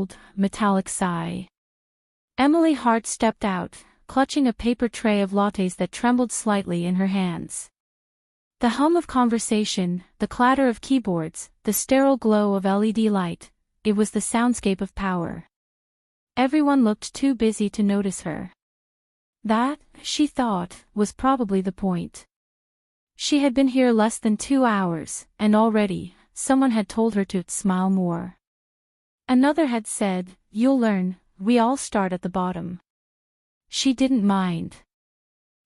cold, metallic sigh. Emily Hart stepped out, clutching a paper tray of lattes that trembled slightly in her hands. The hum of conversation, the clatter of keyboards, the sterile glow of LED light, it was the soundscape of power. Everyone looked too busy to notice her. That, she thought, was probably the point. She had been here less than 2 hours, and already, someone had told her to smile more. Another had said, "You'll learn, we all start at the bottom." She didn't mind.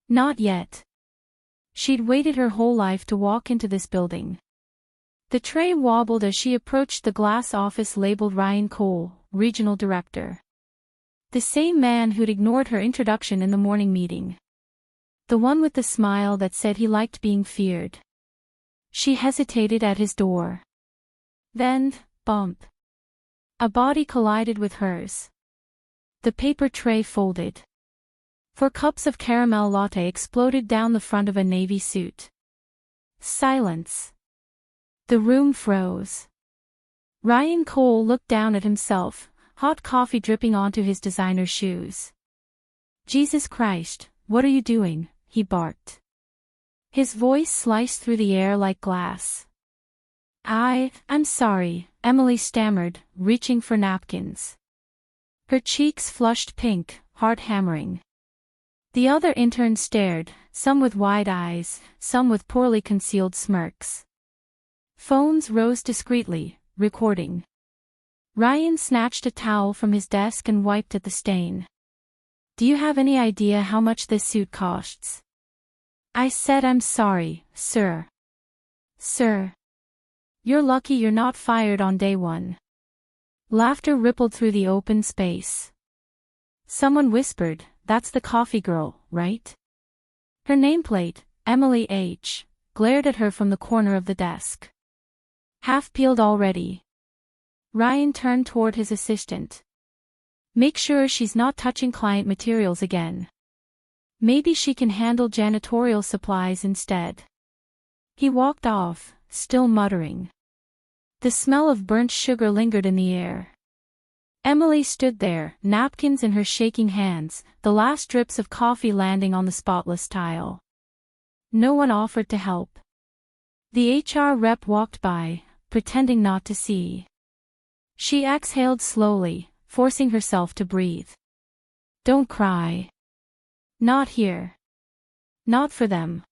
Not yet. She'd waited her whole life to walk into this building. The tray wobbled as she approached the glass office labeled Ryan Cole, Regional Director. The same man who'd ignored her introduction in the morning meeting. The one with the smile that said he liked being feared. She hesitated at his door. Then, bump. A body collided with hers. The paper tray folded. 4 cups of caramel latte exploded down the front of a navy suit. Silence. The room froze. Ryan Cole looked down at himself, hot coffee dripping onto his designer shoes. "Jesus Christ, what are you doing?" he barked. His voice sliced through the air like glass. I'm sorry," Emily stammered, reaching for napkins. Her cheeks flushed pink, heart hammering. The other interns stared, some with wide eyes, some with poorly concealed smirks. Phones rose discreetly, recording. Ryan snatched a towel from his desk and wiped at the stain. "Do you have any idea how much this suit costs?" "I said I'm sorry, sir." "Sir. You're lucky you're not fired on day 1. Laughter rippled through the open space. Someone whispered, "That's the coffee girl, right?" Her nameplate, Emily H., glared at her from the corner of the desk. "Half peeled already." Ryan turned toward his assistant. "Make sure she's not touching client materials again. Maybe she can handle janitorial supplies instead." He walked off, still muttering. The smell of burnt sugar lingered in the air. Emily stood there, napkins in her shaking hands, the last drips of coffee landing on the spotless tile. No one offered to help. The HR rep walked by, pretending not to see. She exhaled slowly, forcing herself to breathe. "Don't cry. Not here. Not for them."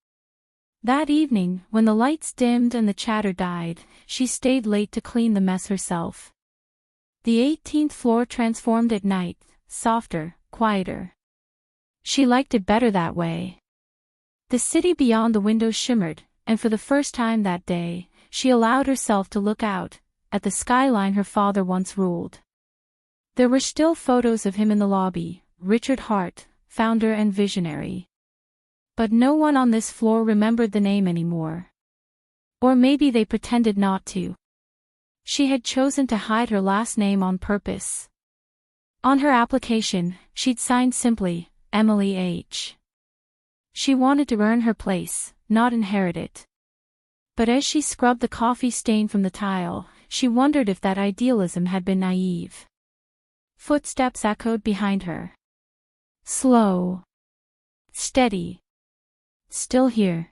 That evening, when the lights dimmed and the chatter died, she stayed late to clean the mess herself. The 18th floor transformed at night, softer, quieter. She liked it better that way. The city beyond the windows shimmered, and for the first time that day, she allowed herself to look out, at the skyline her father once ruled. There were still photos of him in the lobby, Richard Hart, founder and visionary. But no one on this floor remembered the name anymore. Or maybe they pretended not to. She had chosen to hide her last name on purpose. On her application, she'd signed simply, Emily H. She wanted to earn her place, not inherit it. But as she scrubbed the coffee stain from the tile, she wondered if that idealism had been naive. Footsteps echoed behind her. Slow. Steady. Still here.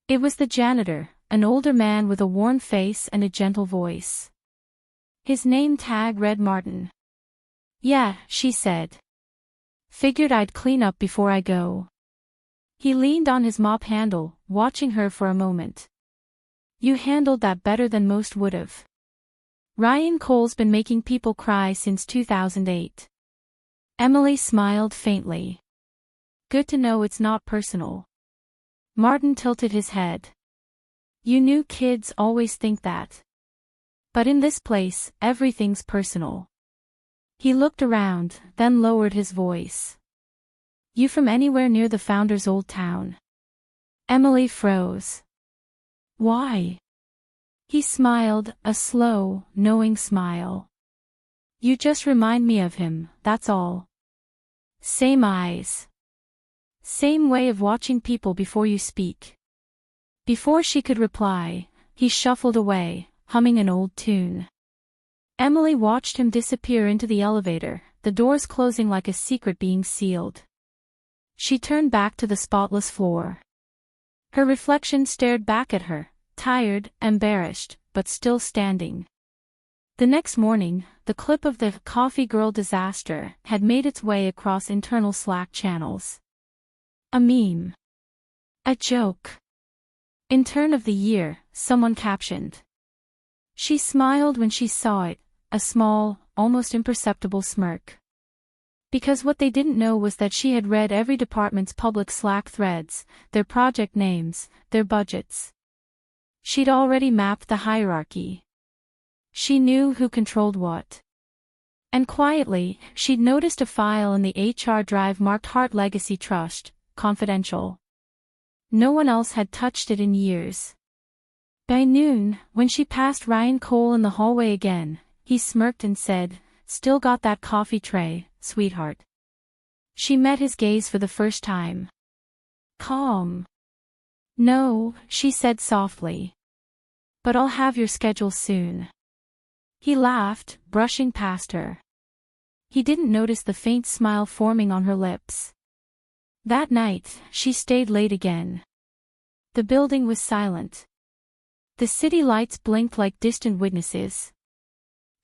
It was the janitor, an older man with a worn face and a gentle voice. His name tag read Martin. "Yeah," she said. "Figured I'd clean up before I go." He leaned on his mop handle, watching her for a moment. "You handled that better than most would've." Ryan Cole's been making people cry since 2008. Emily smiled faintly. "Good to know it's not personal." Martin tilted his head. "You new kids always think that. But in this place, everything's personal." He looked around, then lowered his voice. "You from anywhere near the founder's old town?" Emily froze. "Why?" He smiled, a slow, knowing smile. "You just remind me of him, that's all. Same eyes. Same way of watching people before you speak." Before she could reply, he shuffled away, humming an old tune. Emily watched him disappear into the elevator, the doors closing like a secret being sealed. She turned back to the spotless floor. Her reflection stared back at her, tired, embarrassed, but still standing. The next morning, the clip of the coffee girl disaster had made its way across internal Slack channels. A meme. A joke. Intern of the year, someone captioned. She smiled when she saw it, a small, almost imperceptible smirk. Because what they didn't know was that she had read every department's public Slack threads, their project names, their budgets. She'd already mapped the hierarchy. She knew who controlled what. And quietly, she'd noticed a file in the HR drive marked Hart Legacy Trust, confidential. No one else had touched it in years. By noon, when she passed Ryan Cole in the hallway again, he smirked and said, "Still got that coffee tray, sweetheart." She met his gaze for the first time. Calm. "No," she said softly. "But I'll have your schedule soon." He laughed, brushing past her. He didn't notice the faint smile forming on her lips. That night, she stayed late again. The building was silent. The city lights blinked like distant witnesses.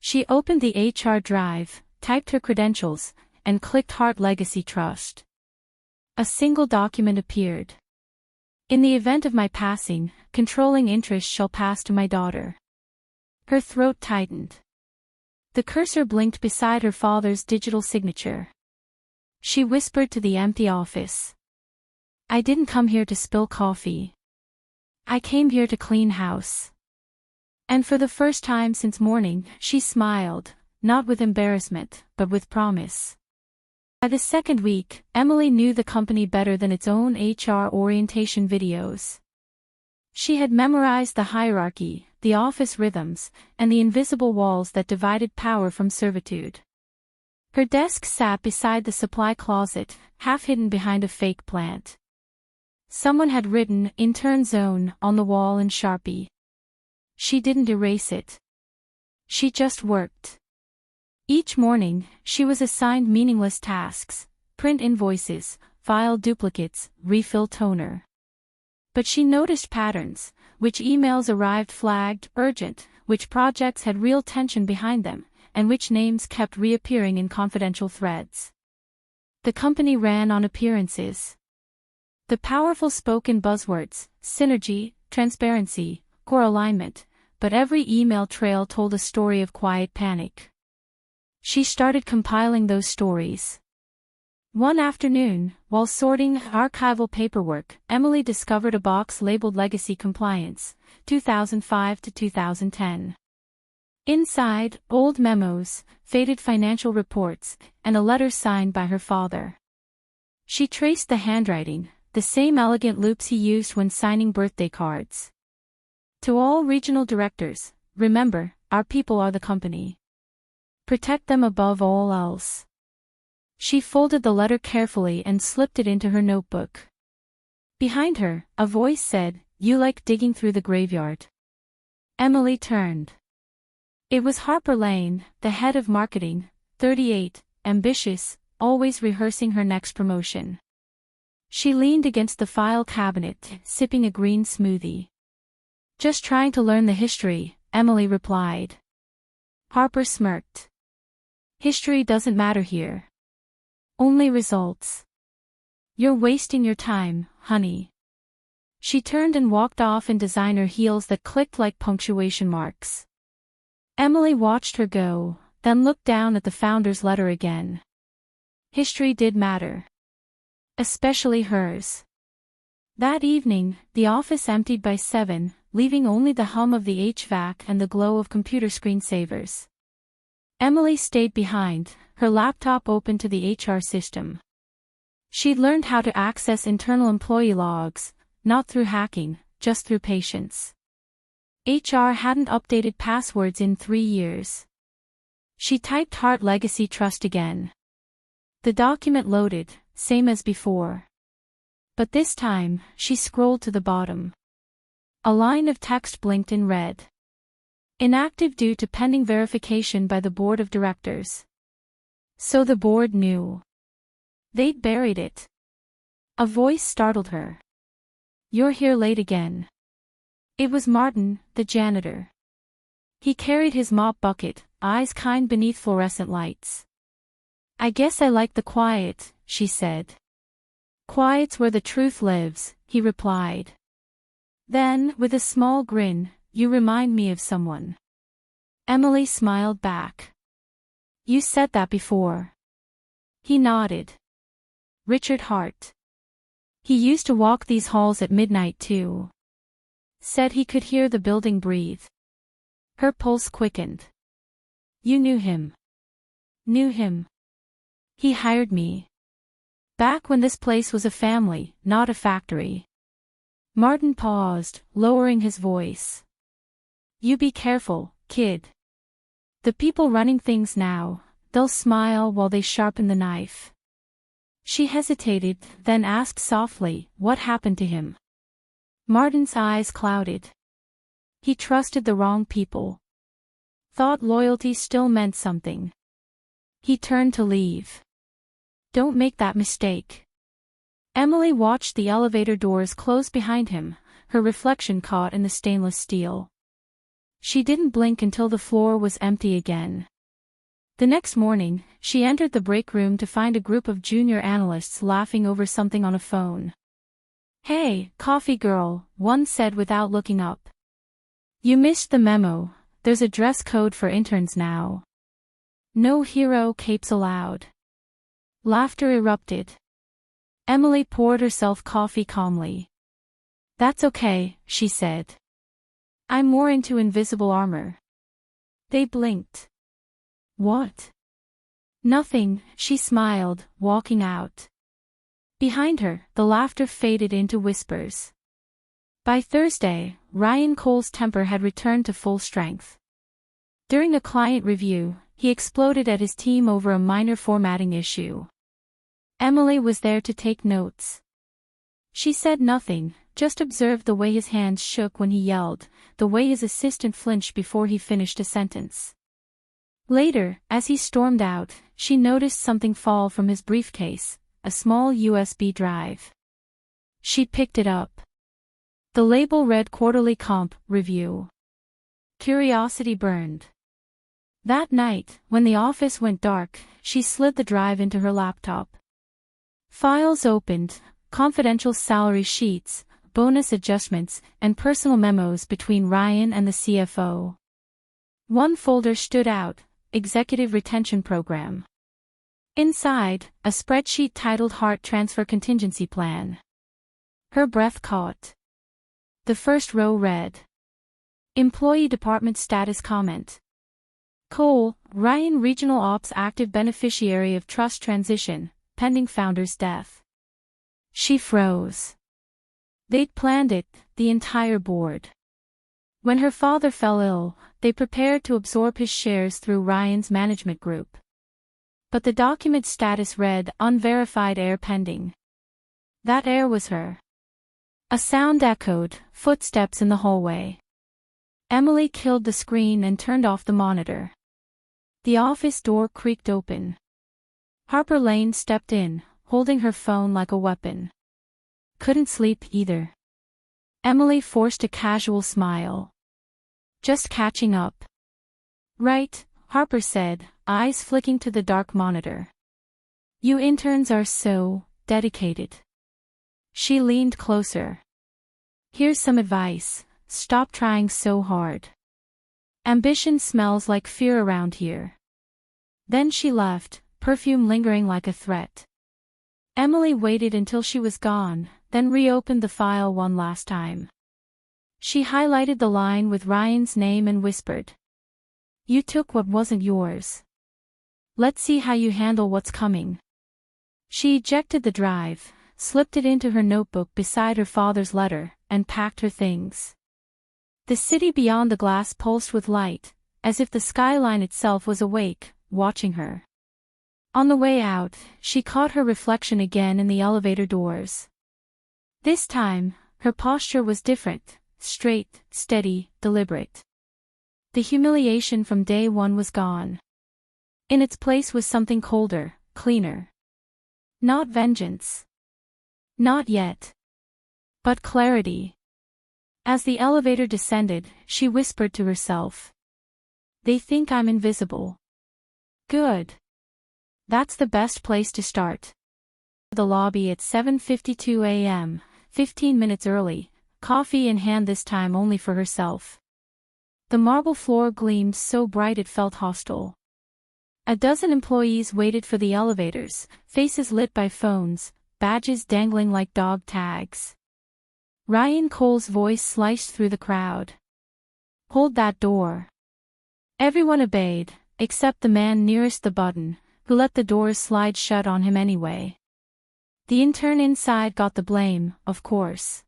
She opened the HR drive, typed her credentials, and clicked Hart Legacy Trust. A single document appeared. "In the event of my passing, controlling interest shall pass to my daughter." Her throat tightened. The cursor blinked beside her father's digital signature. She whispered to the empty office. "I didn't come here to spill coffee. I came here to clean house." And for the first time since morning, she smiled, not with embarrassment, but with promise. By the second week, Emily knew the company better than its own HR orientation videos. She had memorized the hierarchy, the office rhythms, and the invisible walls that divided power from servitude. Her desk sat beside the supply closet, half hidden behind a fake plant. Someone had written "Intern Zone" on the wall in Sharpie. She didn't erase it. She just worked. Each morning, she was assigned meaningless tasks: print invoices, file duplicates, refill toner. But she noticed patterns: which emails arrived flagged urgent, which projects had real tension behind them, and which names kept reappearing in confidential threads. The company ran on appearances. The powerful spoken buzzwords: synergy, transparency, core alignment, but every email trail told a story of quiet panic. She started compiling those stories. One afternoon, while sorting archival paperwork, Emily discovered a box labeled Legacy Compliance, 2005 to 2010. Inside, old memos, faded financial reports, and a letter signed by her father. She traced the handwriting, the same elegant loops he used when signing birthday cards. "To all regional directors, remember, our people are the company. Protect them above all else." She folded the letter carefully and slipped it into her notebook. Behind her, a voice said, "You like digging through the graveyard." Emily turned. It was Harper Lane, the head of marketing, 38, ambitious, always rehearsing her next promotion. She leaned against the file cabinet, sipping a green smoothie. "Just trying to learn the history," Emily replied. Harper smirked. "History doesn't matter here. Only results. You're wasting your time, honey." She turned and walked off in designer heels that clicked like punctuation marks. Emily watched her go, then looked down at the founder's letter again. History did matter. Especially hers. That evening, the office emptied by 7, leaving only the hum of the HVAC and the glow of computer screensavers. Emily stayed behind, her laptop open to the HR system. She'd learned how to access internal employee logs, not through hacking, just through patience. HR hadn't updated passwords in 3 years. She typed Hart Legacy Trust again. The document loaded, same as before. But this time, she scrolled to the bottom. A line of text blinked in red. Inactive due to pending verification by the board of directors. So the board knew. They'd buried it. A voice startled her. "You're here late again." It was Martin, the janitor. He carried his mop bucket, eyes kind beneath fluorescent lights. "I guess I like the quiet," she said. "Quiet's where the truth lives," he replied. Then, with a small grin, "You remind me of someone." Emily smiled back. "You said that before." He nodded. "Richard Hart. He used to walk these halls at midnight too. Said he could hear the building breathe." Her pulse quickened. "You knew him." "Knew him. He hired me. Back when this place was a family, not a factory." Martin paused, lowering his voice. "You be careful, kid. The people running things now, they'll smile while they sharpen the knife." She hesitated, then asked softly, "What happened to him?" Martin's eyes clouded. He trusted the wrong people. Thought loyalty still meant something. He turned to leave. "Don't make that mistake." Emily watched the elevator doors close behind him, her reflection caught in the stainless steel. She didn't blink until the floor was empty again. The next morning, she entered the break room to find a group of junior analysts laughing over something on a phone. "Hey, coffee girl," one said without looking up. "You missed the memo. There's a dress code for interns now. No hero capes allowed." Laughter erupted. Emily poured herself coffee calmly. "That's okay," she said. "I'm more into invisible armor." They blinked. "What?" "Nothing," she smiled, walking out. Behind her, the laughter faded into whispers. By Thursday, Ryan Cole's temper had returned to full strength. During a client review, he exploded at his team over a minor formatting issue. Emily was there to take notes. She said nothing, just observed the way his hands shook when he yelled, the way his assistant flinched before he finished a sentence. Later, as he stormed out, she noticed something fall from his briefcase, a small USB drive. She picked it up. The label read Quarterly Comp Review. Curiosity burned. That night, when the office went dark, she slid the drive into her laptop. Files opened, confidential salary sheets, bonus adjustments, and personal memos between Ryan and the CFO. One folder stood out, Executive Retention Program. Inside, a spreadsheet titled Hart Transfer Contingency Plan. Her breath caught. The first row read, Employee Department Status Comment. Cole, Ryan Regional Ops Active Beneficiary of Trust Transition, pending founder's death. She froze. They'd planned it, the entire board. When her father fell ill, they prepared to absorb his shares through Ryan's management group. But the document status read Unverified Heir Pending. That heir was her. A sound echoed, footsteps in the hallway. Emily killed the screen and turned off the monitor. The office door creaked open. Harper Lane stepped in, holding her phone like a weapon. Couldn't sleep either. Emily forced a casual smile. Just catching up. Right, Harper said, eyes flicking to the dark monitor. You interns are so dedicated. She leaned closer. Here's some advice, stop trying so hard. Ambition smells like fear around here. Then she left, perfume lingering like a threat. Emily waited until she was gone, then reopened the file one last time. She highlighted the line with Ryan's name and whispered. You took what wasn't yours. Let's see how you handle what's coming. She ejected the drive, slipped it into her notebook beside her father's letter, and packed her things. The city beyond the glass pulsed with light, as if the skyline itself was awake, watching her. On the way out, she caught her reflection again in the elevator doors. This time, her posture was different, straight, steady, deliberate. The humiliation from day one was gone. In its place was something colder, cleaner. Not vengeance. Not yet. But clarity. As the elevator descended, she whispered to herself. They think I'm invisible. Good. That's the best place to start. The lobby at 7:52 a.m., 15 minutes early, coffee in hand this time only for herself. The marble floor gleamed so bright it felt hostile. A dozen employees waited for the elevators, faces lit by phones, badges dangling like dog tags. Ryan Cole's voice sliced through the crowd. Hold that door. Everyone obeyed, except the man nearest the button, who let the doors slide shut on him anyway. The intern inside got the blame, of course.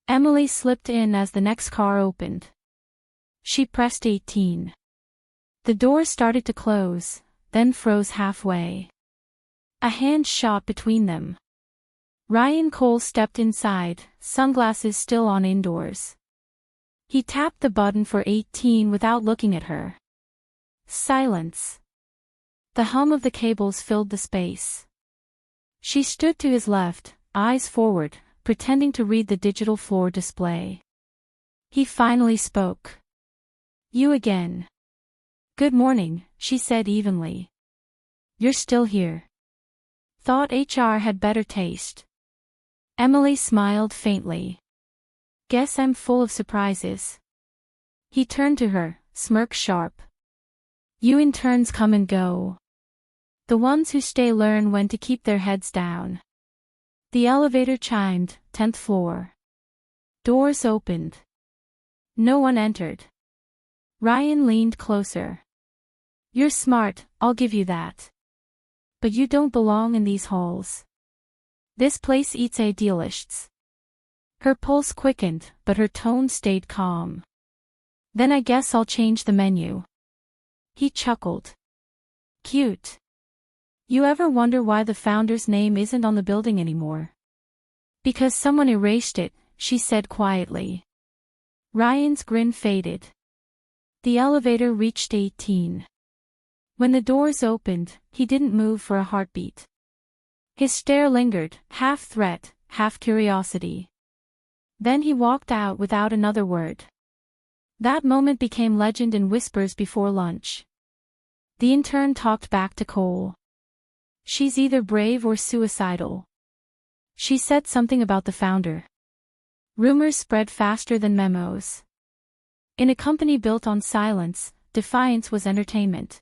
Emily slipped in as the next car opened. She pressed 18. The door started to close, then froze halfway. A hand shot between them. Ryan Cole stepped inside, sunglasses still on indoors. He tapped the button for 18 without looking at her. Silence. The hum of the cables filled the space. She stood to his left, eyes forward, pretending to read the digital floor display. He finally spoke. You again. Good morning, she said evenly. You're still here. Thought HR had better taste. Emily smiled faintly. Guess I'm full of surprises. He turned to her, smirk sharp. You interns come and go. The ones who stay learn when to keep their heads down. The elevator chimed, 10th floor. Doors opened. No one entered. Ryan leaned closer. You're smart, I'll give you that. But you don't belong in these halls. This place eats idealists. Her pulse quickened, but her tone stayed calm. Then I guess I'll change the menu. He chuckled. Cute. You ever wonder why the founder's name isn't on the building anymore? Because someone erased it, she said quietly. Ryan's grin faded. The elevator reached 18. When the doors opened, he didn't move for a heartbeat. His stare lingered, half threat, half curiosity. Then he walked out without another word. That moment became legend in whispers before lunch. The intern talked back to Cole. She's either brave or suicidal. She said something about the founder. Rumors spread faster than memos. In a company built on silence, defiance was entertainment.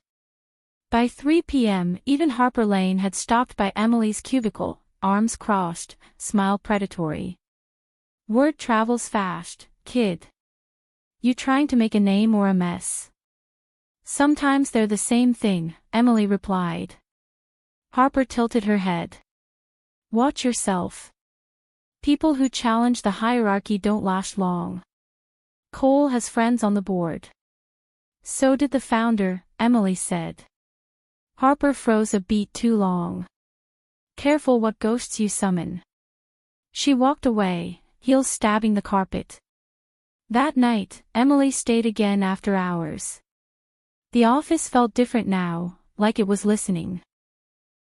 By 3 p.m., even Harper Lane had stopped by Emily's cubicle, arms crossed, smile predatory. Word travels fast, kid. You trying to make a name or a mess? Sometimes they're the same thing, Emily replied. Harper tilted her head. Watch yourself. People who challenge the hierarchy don't last long. Cole has friends on the board. So did the founder, Emily said. Harper froze a beat too long. Careful what ghosts you summon. She walked away, heels stabbing the carpet. That night, Emily stayed again after hours. The office felt different now, like it was listening.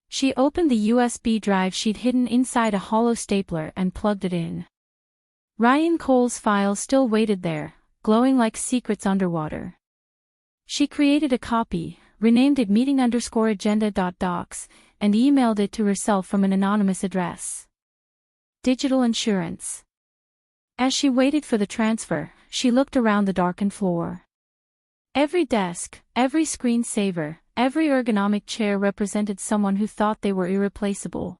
She opened the USB drive she'd hidden inside a hollow stapler and plugged it in. Ryan Cole's file still waited there, glowing like secrets underwater. She created a copy, renamed it meeting_agenda.docs, and emailed it to herself from an anonymous address. Digital insurance. As she waited for the transfer, she looked around the darkened floor. Every desk, every screensaver, every ergonomic chair represented someone who thought they were irreplaceable.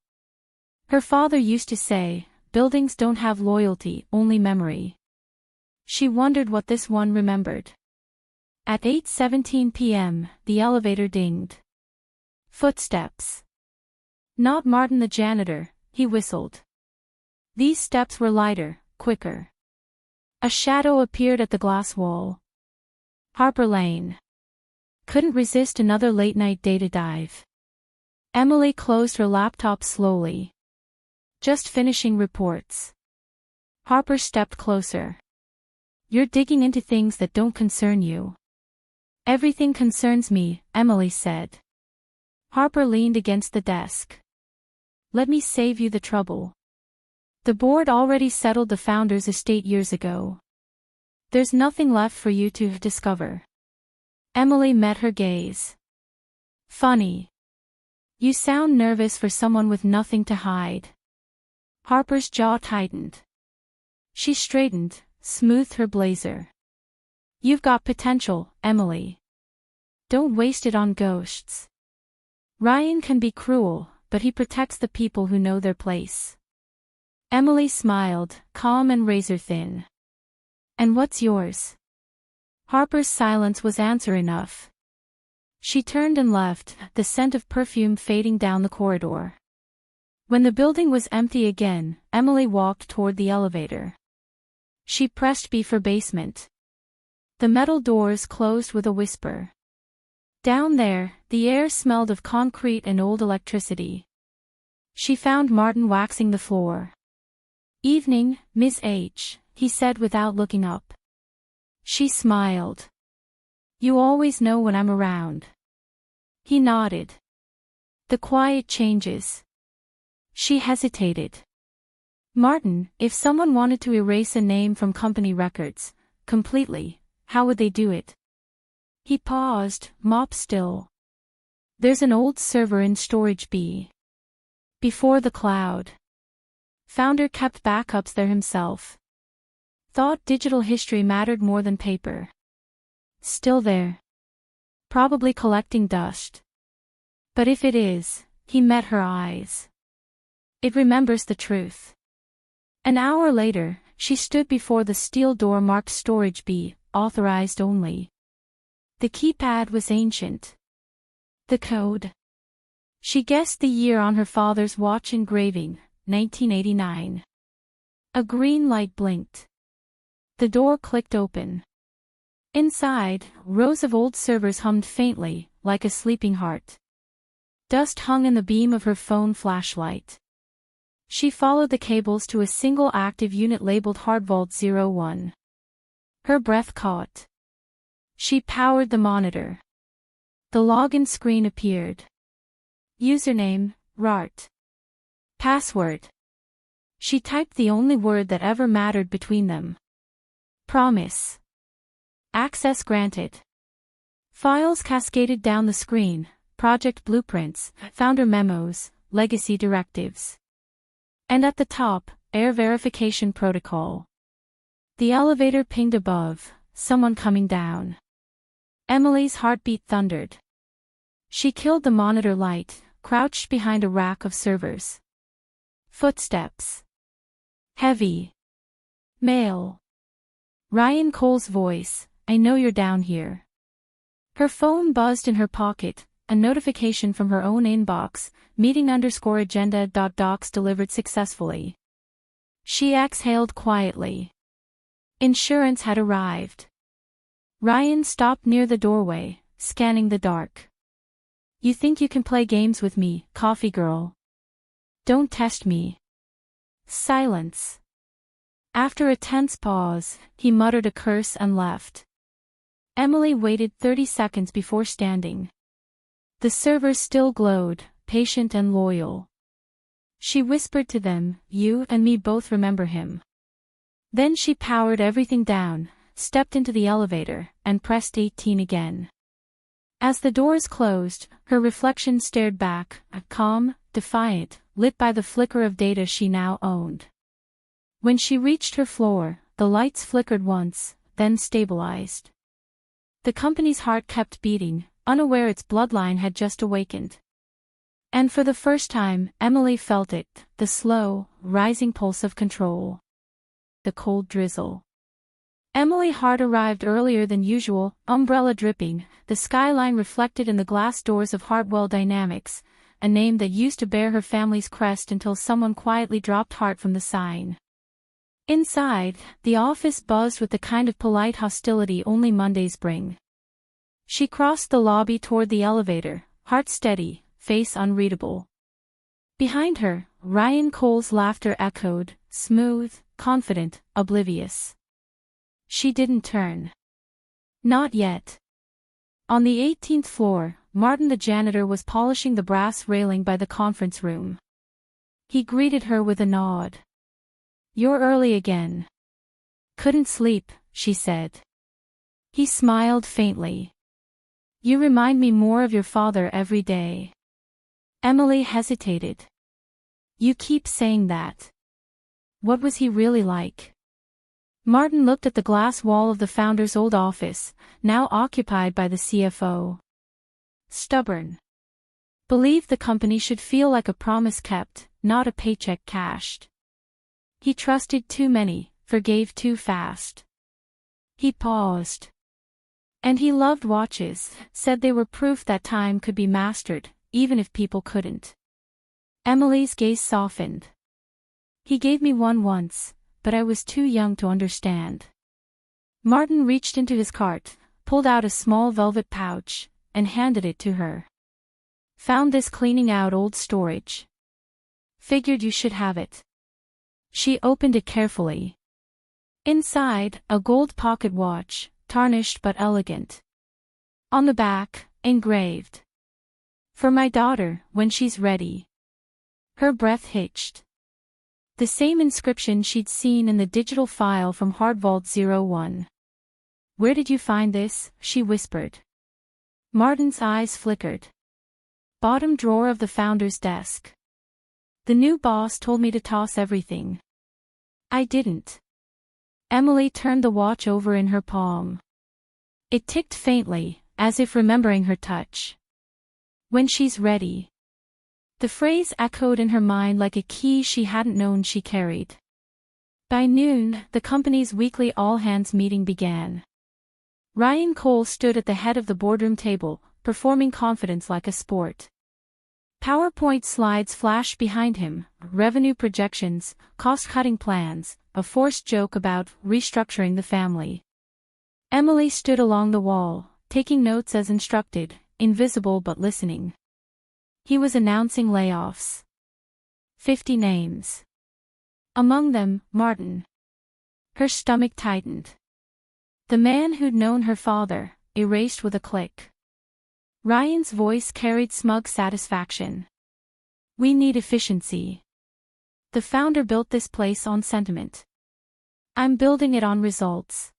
Her father used to say, buildings don't have loyalty, only memory. She wondered what this one remembered. At 8:17 p.m., the elevator dinged. Footsteps. Not Martin the janitor, he whistled. These steps were lighter, quicker. A shadow appeared at the glass wall. Harper Lane. Couldn't resist another late-night data dive. Emily closed her laptop slowly. Just finishing reports. Harper stepped closer. You're digging into things that don't concern you. Everything concerns me, Emily said. Harper leaned against the desk. Let me save you the trouble. The board already settled the founder's estate years ago. There's nothing left for you to discover. Emily met her gaze. Funny. You sound nervous for someone with nothing to hide. Harper's jaw tightened. She straightened, smoothed her blazer. You've got potential, Emily. Don't waste it on ghosts. Ryan can be cruel, but he protects the people who know their place. Emily smiled, calm and razor-thin. And what's yours? Harper's silence was answer enough. She turned and left, the scent of perfume fading down the corridor. When the building was empty again, Emily walked toward the elevator. She pressed B for basement. The metal doors closed with a whisper. Down there, the air smelled of concrete and old electricity. She found Martin waxing the floor. Evening, Miss H, he said without looking up. She smiled. You always know when I'm around. He nodded. The quiet changes. She hesitated. Martin, if someone wanted to erase a name from company records, completely, how would they do it? He paused, mop still. There's an old server in storage B. Before the cloud. Founder kept backups there himself. Thought digital history mattered more than paper. Still there. Probably collecting dust. But if it is, he met her eyes. It remembers the truth. An hour later, she stood before the steel door marked Storage B, authorized only. The keypad was ancient. The code. She guessed the year on her father's watch engraving, 1989. A green light blinked. The door clicked open. Inside, rows of old servers hummed faintly, like a sleeping heart. Dust hung in the beam of her phone flashlight. She followed the cables to a single active unit labeled Hardvault 01. Her breath caught. She powered the monitor. The login screen appeared. Username, Hart. Password. She typed the only word that ever mattered between them. Promise. Access granted. Files cascaded down the screen, project blueprints, founder memos, legacy directives. And at the top, air verification protocol. The elevator pinged above, someone coming down. Emily's heartbeat thundered. She killed the monitor light, crouched behind a rack of servers. Footsteps. Heavy. Male. Ryan Cole's voice, I know you're down here. Her phone buzzed in her pocket, a notification from her own inbox, meeting_agenda.docs delivered successfully. She exhaled quietly. Insurance had arrived. Ryan stopped near the doorway, scanning the dark. You think you can play games with me, coffee girl? Don't test me. Silence. After a tense pause, he muttered a curse and left. Emily waited 30 seconds before standing. The servers still glowed, patient and loyal. She whispered to them, you and me both remember him. Then she powered everything down, stepped into the elevator, and pressed 18 again. As the doors closed, her reflection stared back, calm, defiant, lit by the flicker of data she now owned. When she reached her floor, the lights flickered once, then stabilized. The company's heart kept beating, unaware its bloodline had just awakened. And for the first time, Emily felt it, the slow, rising pulse of control. The cold drizzle. Emily Hart arrived earlier than usual, umbrella dripping, the skyline reflected in the glass doors of Hartwell Dynamics, a name that used to bear her family's crest until someone quietly dropped Hart from the sign. Inside, the office buzzed with the kind of polite hostility only Mondays bring. She crossed the lobby toward the elevator, heart steady, face unreadable. Behind her, Ryan Cole's laughter echoed, smooth, confident, oblivious. She didn't turn. Not yet. On the 18th floor, Martin the janitor was polishing the brass railing by the conference room. He greeted her with a nod. "You're early again." "Couldn't sleep," she said. He smiled faintly. "You remind me more of your father every day." Emily hesitated. "You keep saying that. What was he really like?" Martin looked at the glass wall of the founder's old office, now occupied by the CFO. Stubborn. Believed the company should feel like a promise kept, not a paycheck cashed. He trusted too many, forgave too fast. He paused. And he loved watches, said they were proof that time could be mastered, even if people couldn't. Emily's gaze softened. "He gave me one once, but I was too young to understand." Martin reached into his cart, pulled out a small velvet pouch, and handed it to her. "Found this cleaning out old storage. Figured you should have it." She opened it carefully. Inside, a gold pocket watch, tarnished but elegant. On the back, engraved. "For my daughter, when she's ready." Her breath hitched. The same inscription she'd seen in the digital file from Hart Vault 01. "Where did you find this?" she whispered. Martin's eyes flickered. "Bottom drawer of the founder's desk. The new boss told me to toss everything." "I didn't." Emily turned the watch over in her palm. It ticked faintly, as if remembering her touch. "When she's ready." The phrase echoed in her mind like a key she hadn't known she carried. By noon, the company's weekly all-hands meeting began. Ryan Cole stood at the head of the boardroom table, performing confidence like a sport. PowerPoint slides flashed behind him, revenue projections, cost-cutting plans, a forced joke about restructuring the family. Emily stood along the wall, taking notes as instructed, invisible but listening. He was announcing layoffs. 50 names. Among them, Martin. Her stomach tightened. The man who'd known her father, erased with a click. Ryan's voice carried smug satisfaction. "We need efficiency. The founder built this place on sentiment. I'm building it on results."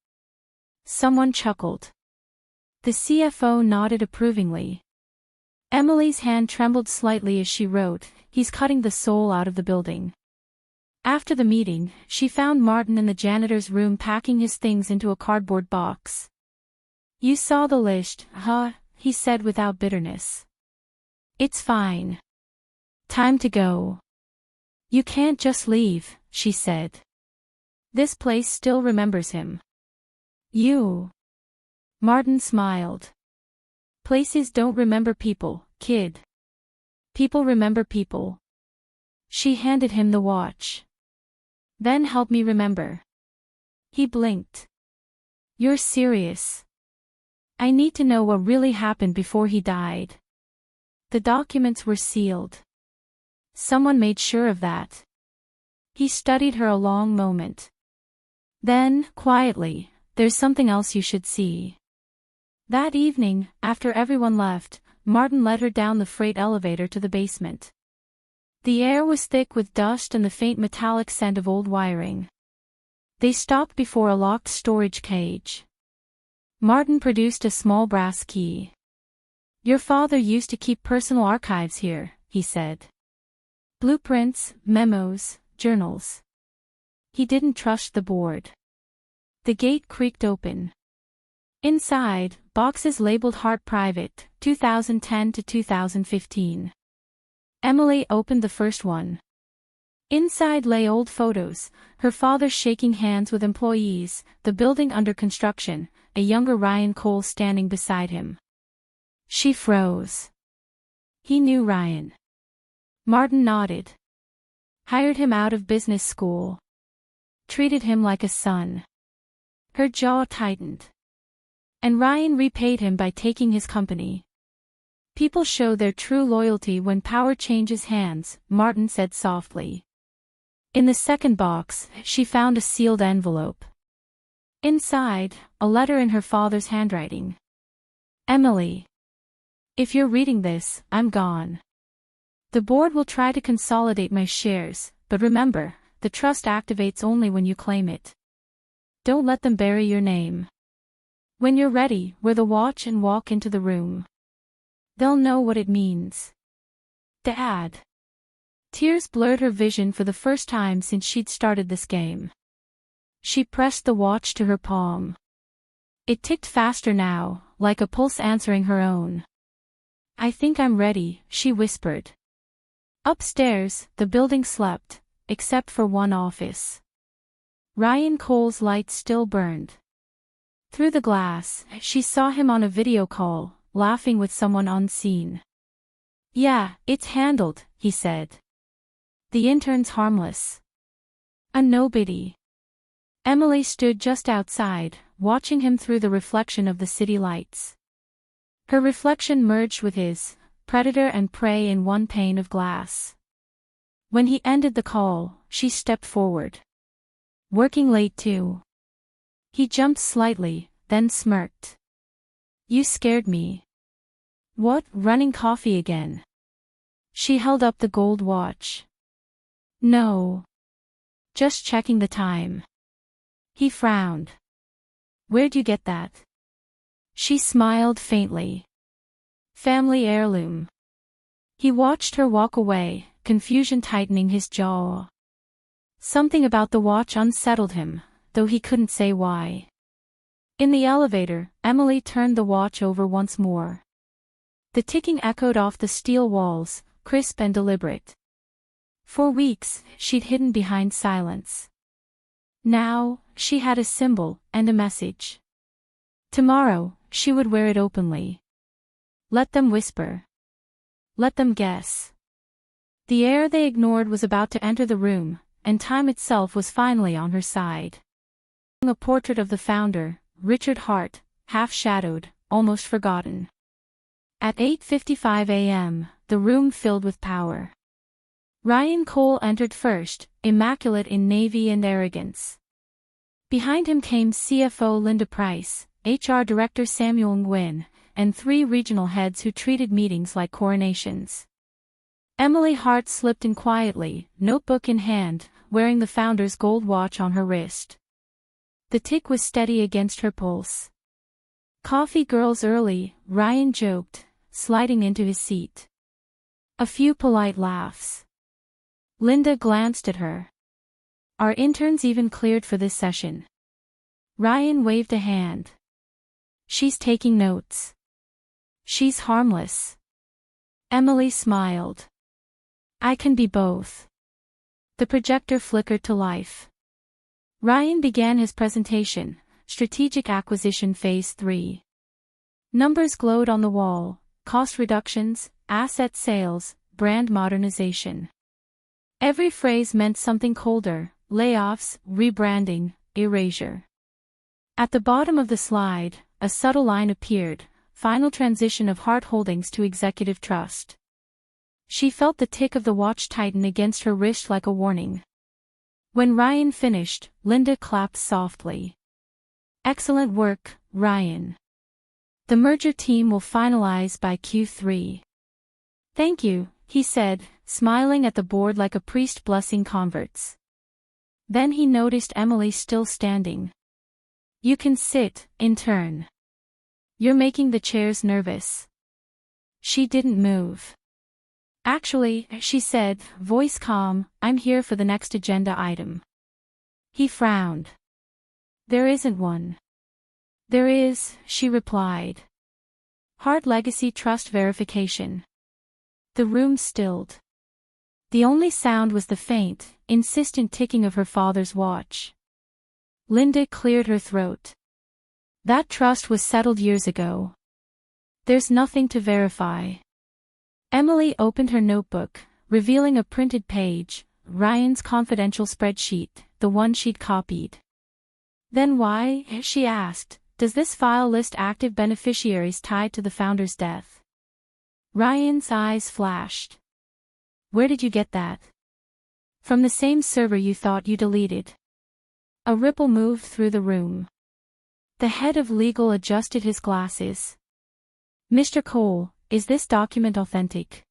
Someone chuckled. The CFO nodded approvingly. Emily's hand trembled slightly as she wrote, "He's cutting the soul out of the building." After the meeting, she found Martin in the janitor's room packing his things into a cardboard box. "You saw the list, huh?" he said without bitterness. "It's fine. Time to go." "You can't just leave," she said. "This place still remembers him." "You." Martin smiled. "Places don't remember people, kid. People remember people." She handed him the watch. "Then help me remember." He blinked. "You're serious?" "I need to know what really happened before he died." The documents were sealed. Someone made sure of that. He studied her a long moment. Then, quietly, "There's something else you should see." That evening, after everyone left, Martin led her down the freight elevator to the basement. The air was thick with dust and the faint metallic scent of old wiring. They stopped before a locked storage cage. Martin produced a small brass key. "Your father used to keep personal archives here," he said. "Blueprints, memos, journals." He didn't trust the board. The gate creaked open. Inside, boxes labeled Hart Private, 2010 to 2015. Emily opened the first one. Inside lay old photos, her father shaking hands with employees, the building under construction, a younger Ryan Cole standing beside him. She froze. He knew Ryan. Martin nodded. Hired him out of business school. Treated him like a son. Her jaw tightened. And Ryan repaid him by taking his company. "People show their true loyalty when power changes hands," Martin said softly. In the second box, she found a sealed envelope. Inside, a letter in her father's handwriting. Emily. If you're reading this, I'm gone. The board will try to consolidate my shares, but remember, the trust activates only when you claim it. Don't let them bury your name. When you're ready, wear the watch and walk into the room. They'll know what it means. Dad. Tears blurred her vision for the first time since she'd started this game. She pressed the watch to her palm. It ticked faster now, like a pulse answering her own. I think I'm ready, she whispered. Upstairs, the building slept, except for one office. Ryan Cole's light still burned. Through the glass, she saw him on a video call, laughing with someone unseen. Yeah, it's handled, he said. The intern's harmless. A nobody. Emily stood just outside, watching him through the reflection of the city lights. Her reflection merged with his, predator and prey in one pane of glass. When he ended the call, she stepped forward. Working late too. He jumped slightly, then smirked. You scared me. What, running coffee again? She held up the gold watch. No. Just checking the time. He frowned. Where'd you get that? She smiled faintly. Family heirloom. He watched her walk away, confusion tightening his jaw. Something about the watch unsettled him, though he couldn't say why. In the elevator, Emily turned the watch over once more. The ticking echoed off the steel walls, crisp and deliberate. For weeks, she'd hidden behind silence. Now, she had a symbol and a message. Tomorrow, she would wear it openly. Let them whisper. Let them guess. The air they ignored was about to enter the room, and time itself was finally on her side. A portrait of the founder, Richard Hart, half-shadowed, almost forgotten. At 8:55 a.m., the room filled with power. Ryan Cole entered first, immaculate in navy and arrogance. Behind him came CFO Linda Price, HR Director Samuel Nguyen, and 3 regional heads who treated meetings like coronations. Emily Hart slipped in quietly, notebook in hand, wearing the founder's gold watch on her wrist. The tick was steady against her pulse. Coffee girls early, Ryan joked, sliding into his seat. A few polite laughs. Linda glanced at her. Our interns even cleared for this session. Ryan waved a hand. She's taking notes. She's harmless. Emily smiled. I can be both. The projector flickered to life. Ryan began his presentation, Strategic Acquisition Phase 3. Numbers glowed on the wall, cost reductions, asset sales, brand modernization. Every phrase meant something colder, layoffs, rebranding, erasure. At the bottom of the slide, a subtle line appeared, final transition of Hart Holdings to executive trust. She felt the tick of the watch tighten against her wrist like a warning. When Ryan finished, Linda clapped softly. Excellent work, Ryan. The merger team will finalize by Q3. Thank you, he said, smiling at the board like a priest blessing converts. Then he noticed Emily still standing. You can sit, intern. You're making the chairs nervous. She didn't move. Actually, she said, voice calm, I'm here for the next agenda item. He frowned. There isn't one. There is, she replied. Hart Legacy Trust Verification. The room stilled. The only sound was the faint, insistent ticking of her father's watch. Linda cleared her throat. That trust was settled years ago. There's nothing to verify. Emily opened her notebook, revealing a printed page, Ryan's confidential spreadsheet, the one she'd copied. Then why, she asked, does this file list active beneficiaries tied to the founder's death? Ryan's eyes flashed. Where did you get that? From the same server you thought you deleted. A ripple moved through the room. The head of legal adjusted his glasses. Mr. Cole, is this document authentic?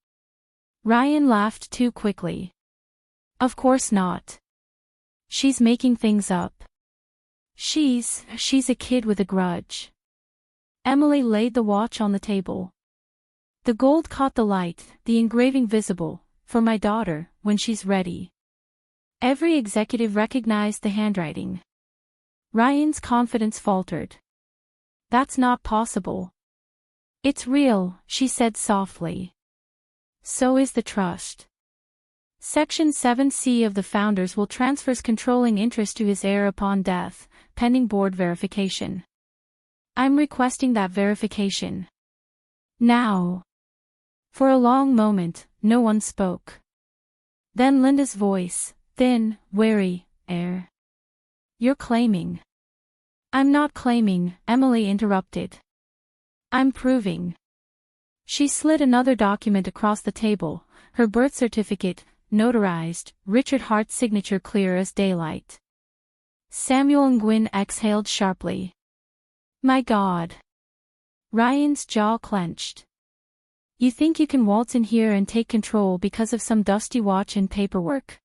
Ryan laughed too quickly. Of course not. She's making things up. She's a kid with a grudge. Emily laid the watch on the table. The gold caught the light, the engraving visible, for my daughter, when she's ready. Every executive recognized the handwriting. Ryan's confidence faltered. That's not possible. It's real, she said softly. So is the trust. Section 7C of the founders will transfers controlling interest to his heir upon death, pending board verification. I'm requesting that verification. Now. For a long moment, no one spoke. Then Linda's voice, thin, wary, heir. You're claiming. I'm not claiming, Emily interrupted. I'm proving. She slid another document across the table, her birth certificate, notarized, Richard Hart's signature clear as daylight. Samuel Nguyen exhaled sharply. My God. Ryan's jaw clenched. You think you can waltz in here and take control because of some dusty watch and paperwork?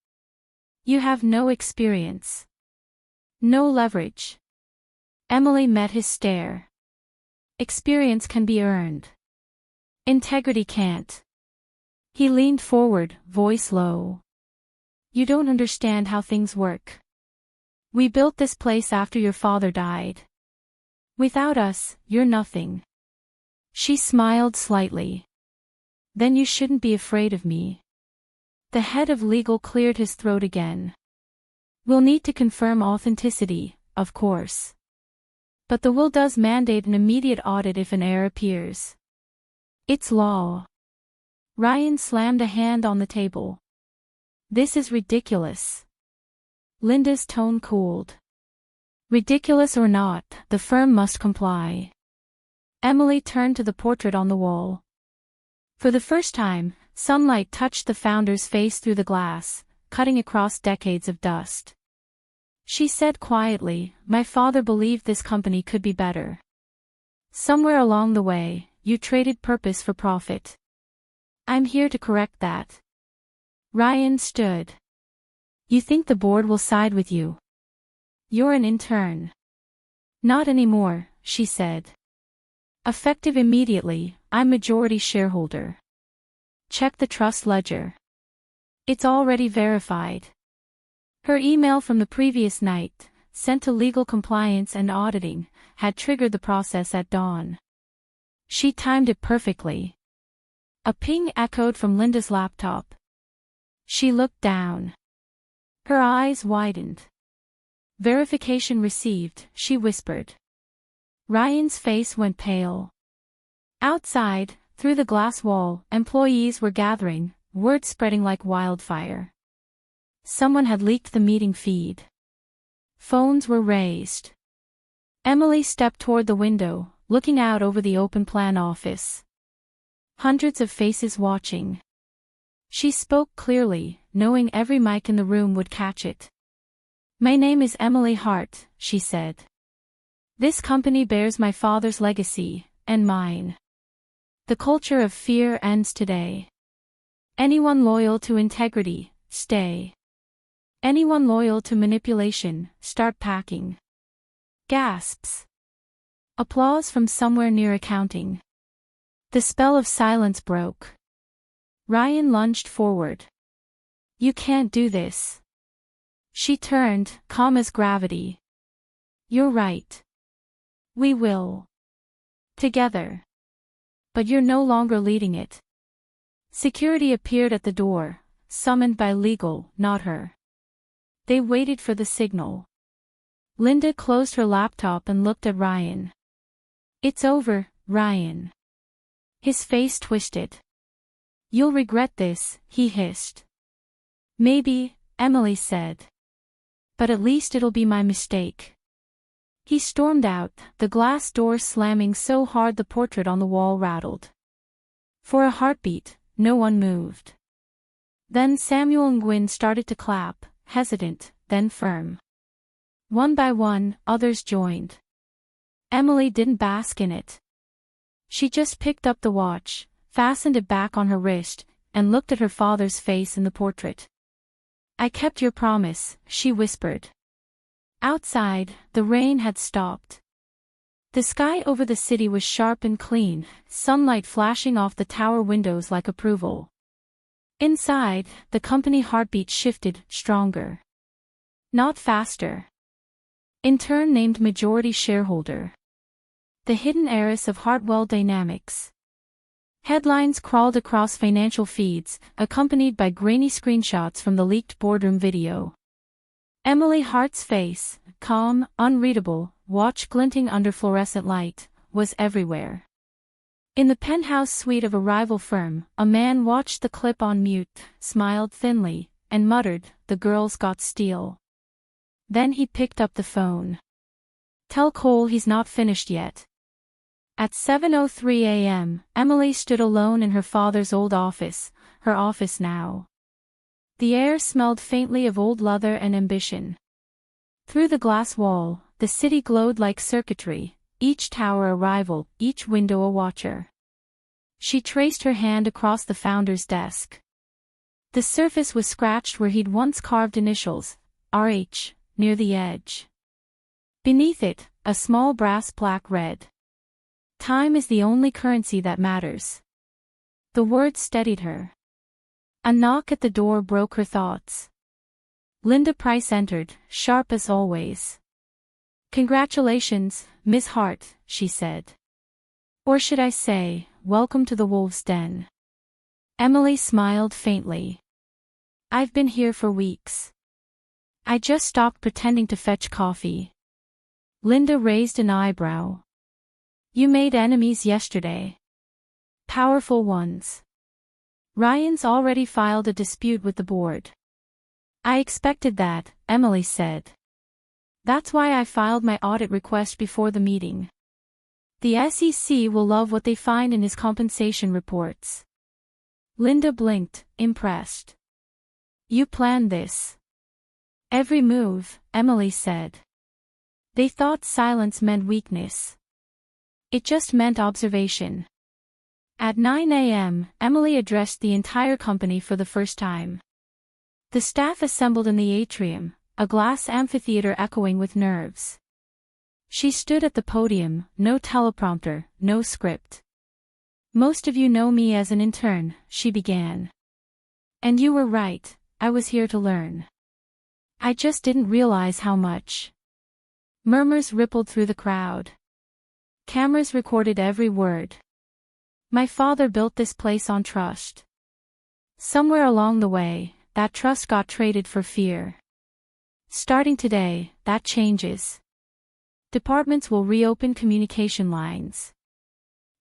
You have no experience. No leverage. Emily met his stare. Experience can be earned. Integrity can't. He leaned forward, voice low. You don't understand how things work. We built this place after your father died. Without us, you're nothing. She smiled slightly. Then you shouldn't be afraid of me. The head of legal cleared his throat again. We'll need to confirm authenticity, of course. But the will does mandate an immediate audit if an error appears. It's law. Ryan slammed a hand on the table. This is ridiculous. Linda's tone cooled. Ridiculous or not, the firm must comply. Emily turned to the portrait on the wall. For the first time, sunlight touched the founder's face through the glass, cutting across decades of dust. She said quietly, my father believed this company could be better. Somewhere along the way, you traded purpose for profit. I'm here to correct that. Ryan stood. You think the board will side with you? You're an intern. Not anymore, she said. Effective immediately, I'm majority shareholder. Check the trust ledger. It's already verified. Her email from the previous night, sent to legal compliance and auditing, had triggered the process at dawn. She timed it perfectly. A ping echoed from Linda's laptop. She looked down. Her eyes widened. Verification received, she whispered. Ryan's face went pale. Outside, through the glass wall, employees were gathering, word spreading like wildfire. Someone had leaked the meeting feed. Phones were raised. Emily stepped toward the window, looking out over the open plan office. Hundreds of faces watching. She spoke clearly, knowing every mic in the room would catch it. My name is Emily Hart, she said. This company bears my father's legacy, and mine. The culture of fear ends today. Anyone loyal to integrity, stay. Anyone loyal to manipulation, start packing. Gasps. Applause from somewhere near accounting. The spell of silence broke. Ryan lunged forward. You can't do this. She turned, calm as gravity. You're right. We will. Together. But you're no longer leading it. Security appeared at the door, summoned by legal, not her. They waited for the signal. Linda closed her laptop and looked at Ryan. It's over, Ryan. His face twisted. You'll regret this, he hissed. Maybe, Emily said. But at least it'll be my mistake. He stormed out, the glass door slamming so hard the portrait on the wall rattled. For a heartbeat, no one moved. Then Samuel Nguyen started to clap, hesitant, then firm. One by one, others joined. Emily didn't bask in it. She just picked up the watch, fastened it back on her wrist, and looked at her father's face in the portrait. "I kept your promise," she whispered. Outside, the rain had stopped. The sky over the city was sharp and clean, sunlight flashing off the tower windows like approval. Inside, the company heartbeat shifted, stronger. Not faster. Intern named majority shareholder. The hidden heiress of Hartwell Dynamics. Headlines crawled across financial feeds, accompanied by grainy screenshots from the leaked boardroom video. Emily Hart's face, calm, unreadable, watch glinting under fluorescent light, was everywhere. In the penthouse suite of a rival firm, a man watched the clip on mute, smiled thinly, and muttered, "The girl's got steel." Then he picked up the phone. "Tell Cole he's not finished yet." At 7:03 a.m., Emily stood alone in her father's old office, her office now. The air smelled faintly of old leather and ambition. Through the glass wall, the city glowed like circuitry, each tower a rival, each window a watcher. She traced her hand across the founder's desk. The surface was scratched where he'd once carved initials, RH, near the edge. Beneath it, a small brass plaque read, "Time is the only currency that matters." The words steadied her. A knock at the door broke her thoughts. Linda Price entered, sharp as always. "Congratulations, Miss Hart," she said. "Or should I say, welcome to the wolf's den." Emily smiled faintly. "I've been here for weeks. I just stopped pretending to fetch coffee." Linda raised an eyebrow. "You made enemies yesterday. Powerful ones. Ryan's already filed a dispute with the board." "I expected that," Emily said. "That's why I filed my audit request before the meeting. The SEC will love what they find in his compensation reports." Linda blinked, impressed. "You planned this?" "Every move," Emily said. "They thought silence meant weakness. It just meant observation." At 9 a.m., Emily addressed the entire company for the first time. The staff assembled in the atrium, a glass amphitheater echoing with nerves. She stood at the podium, no teleprompter, no script. "Most of you know me as an intern," she began. "And you were right, I was here to learn. I just didn't realize how much." Murmurs rippled through the crowd. Cameras recorded every word. "My father built this place on trust. Somewhere along the way, that trust got traded for fear. Starting today, that changes. Departments will reopen communication lines.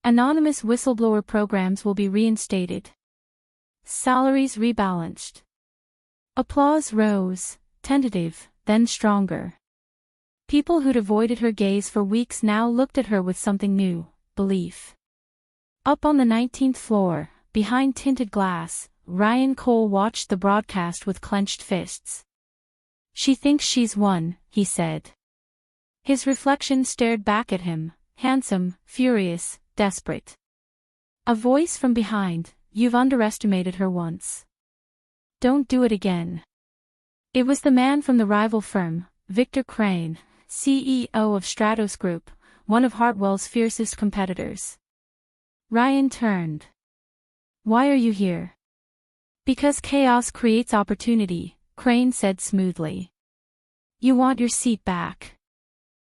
Anonymous whistleblower programs will be reinstated. Salaries rebalanced." Applause rose, tentative, then stronger. People who'd avoided her gaze for weeks now looked at her with something new, belief. Up on the 19th floor, behind tinted glass, Ryan Cole watched the broadcast with clenched fists. "She thinks she's won," he said. His reflection stared back at him, handsome, furious, desperate. A voice from behind, "You've underestimated her once. Don't do it again." It was the man from the rival firm, Victor Crane, CEO of Stratos Group, one of Hartwell's fiercest competitors. Ryan turned. "Why are you here?" "Because chaos creates opportunity," Crane said smoothly. "You want your seat back.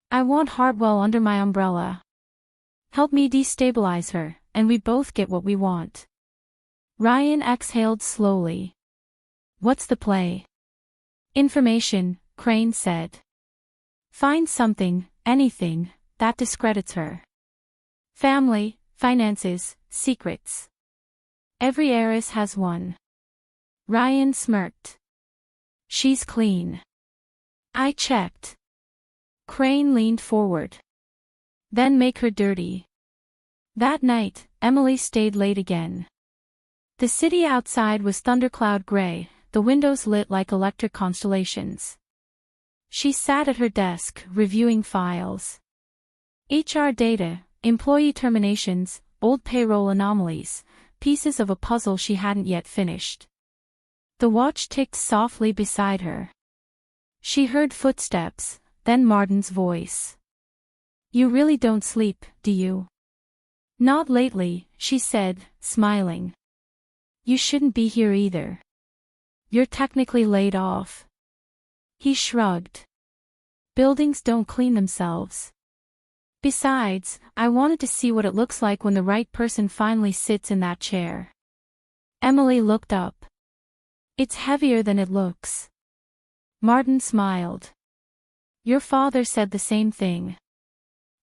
I want Hartwell under my umbrella. Help me destabilize her, and we both get what we want." Ryan exhaled slowly. "What's the play?" "Information," Crane said. "Find something, anything, that discredits her. Family, finances, secrets. Every heiress has one." Ryan smirked. "She's clean. I checked." Crane leaned forward. "Then make her dirty." That night, Emily stayed late again. The city outside was thundercloud gray, the windows lit like electric constellations. She sat at her desk, reviewing files. HR data, employee terminations, old payroll anomalies, pieces of a puzzle she hadn't yet finished. The watch ticked softly beside her. She heard footsteps, then Martin's voice. "You really don't sleep, do you?" "Not lately," she said, smiling. "You shouldn't be here either. You're technically laid off." He shrugged. "Buildings don't clean themselves. Besides, I wanted to see what it looks like when the right person finally sits in that chair." Emily looked up. "It's heavier than it looks." Martin smiled. "Your father said the same thing.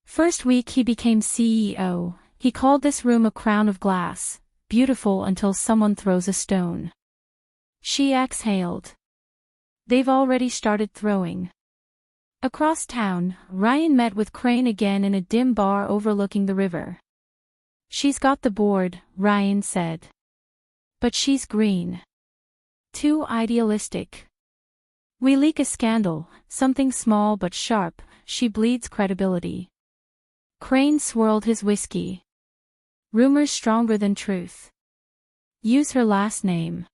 First week he became CEO, he called this room a crown of glass, beautiful until someone throws a stone." She exhaled. "They've already started throwing." Across town, Ryan met with Crane again in a dim bar overlooking the river. "She's got the board," Ryan said. "But she's green. Too idealistic. We leak a scandal, something small but sharp, she bleeds credibility." Crane swirled his whiskey. "Rumors stronger than truth. Use her last name.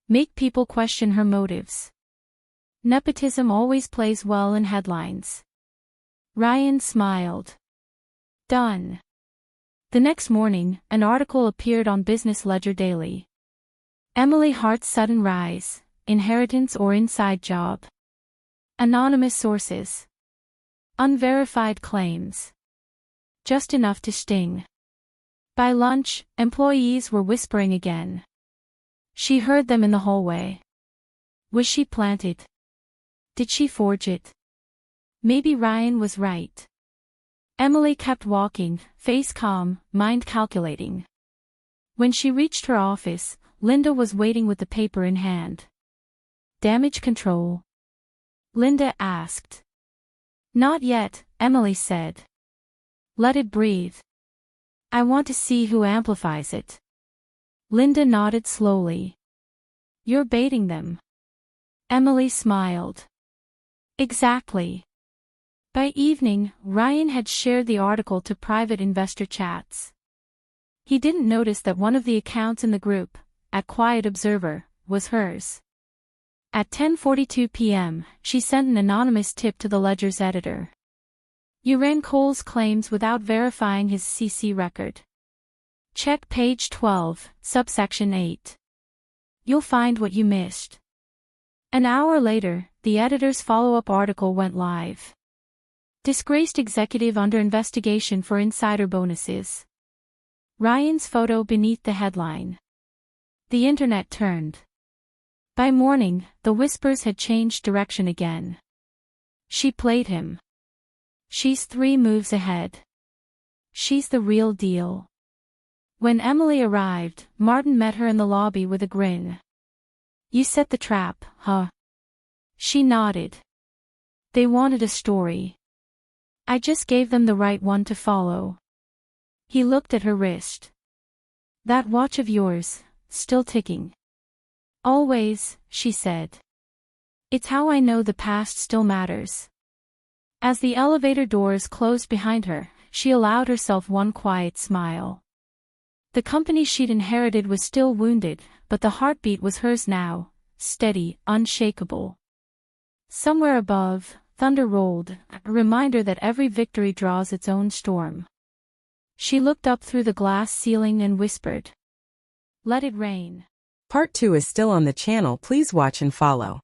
Make people question her motives. Nepotism always plays well in headlines." Ryan smiled. "Done." The next morning, an article appeared on Business Ledger Daily. Emily Hart's sudden rise, inheritance or inside job. Anonymous sources. Unverified claims. Just enough to sting. By lunch, employees were whispering again. She heard them in the hallway. Was she planted? Did she forge it? Maybe Ryan was right. Emily kept walking, face calm, mind calculating. When she reached her office, Linda was waiting with the paper in hand. "Damage control?" Linda asked. "Not yet," Emily said. "Let it breathe. I want to see who amplifies it." Linda nodded slowly. "You're baiting them." Emily smiled. "Exactly." By evening, Ryan had shared the article to private investor chats. He didn't notice that one of the accounts in the group, at Quiet Observer, was hers. At 10:42 p.m., she sent an anonymous tip to the Ledger's editor. "You ran Cole's claims without verifying his CC record. Check page 12, subsection 8. You'll find what you missed." An hour later, the editor's follow-up article went live. "Disgraced executive under investigation for insider bonuses." Ryan's photo beneath the headline. The internet turned. By morning, the whispers had changed direction again. She played him. She's 3 moves ahead. She's the real deal. When Emily arrived, Martin met her in the lobby with a grin. "You set the trap, huh?" She nodded. "They wanted a story. I just gave them the right one to follow." He looked at her wrist. "That watch of yours, still ticking?" "Always," she said. "It's how I know the past still matters." As the elevator doors closed behind her, she allowed herself one quiet smile. The company she'd inherited was still wounded, but the heartbeat was hers now, steady, unshakable. Somewhere above, thunder rolled, a reminder that every victory draws its own storm. She looked up through the glass ceiling and whispered, "Let it rain." Part 2 is still on the channel. Please watch and follow.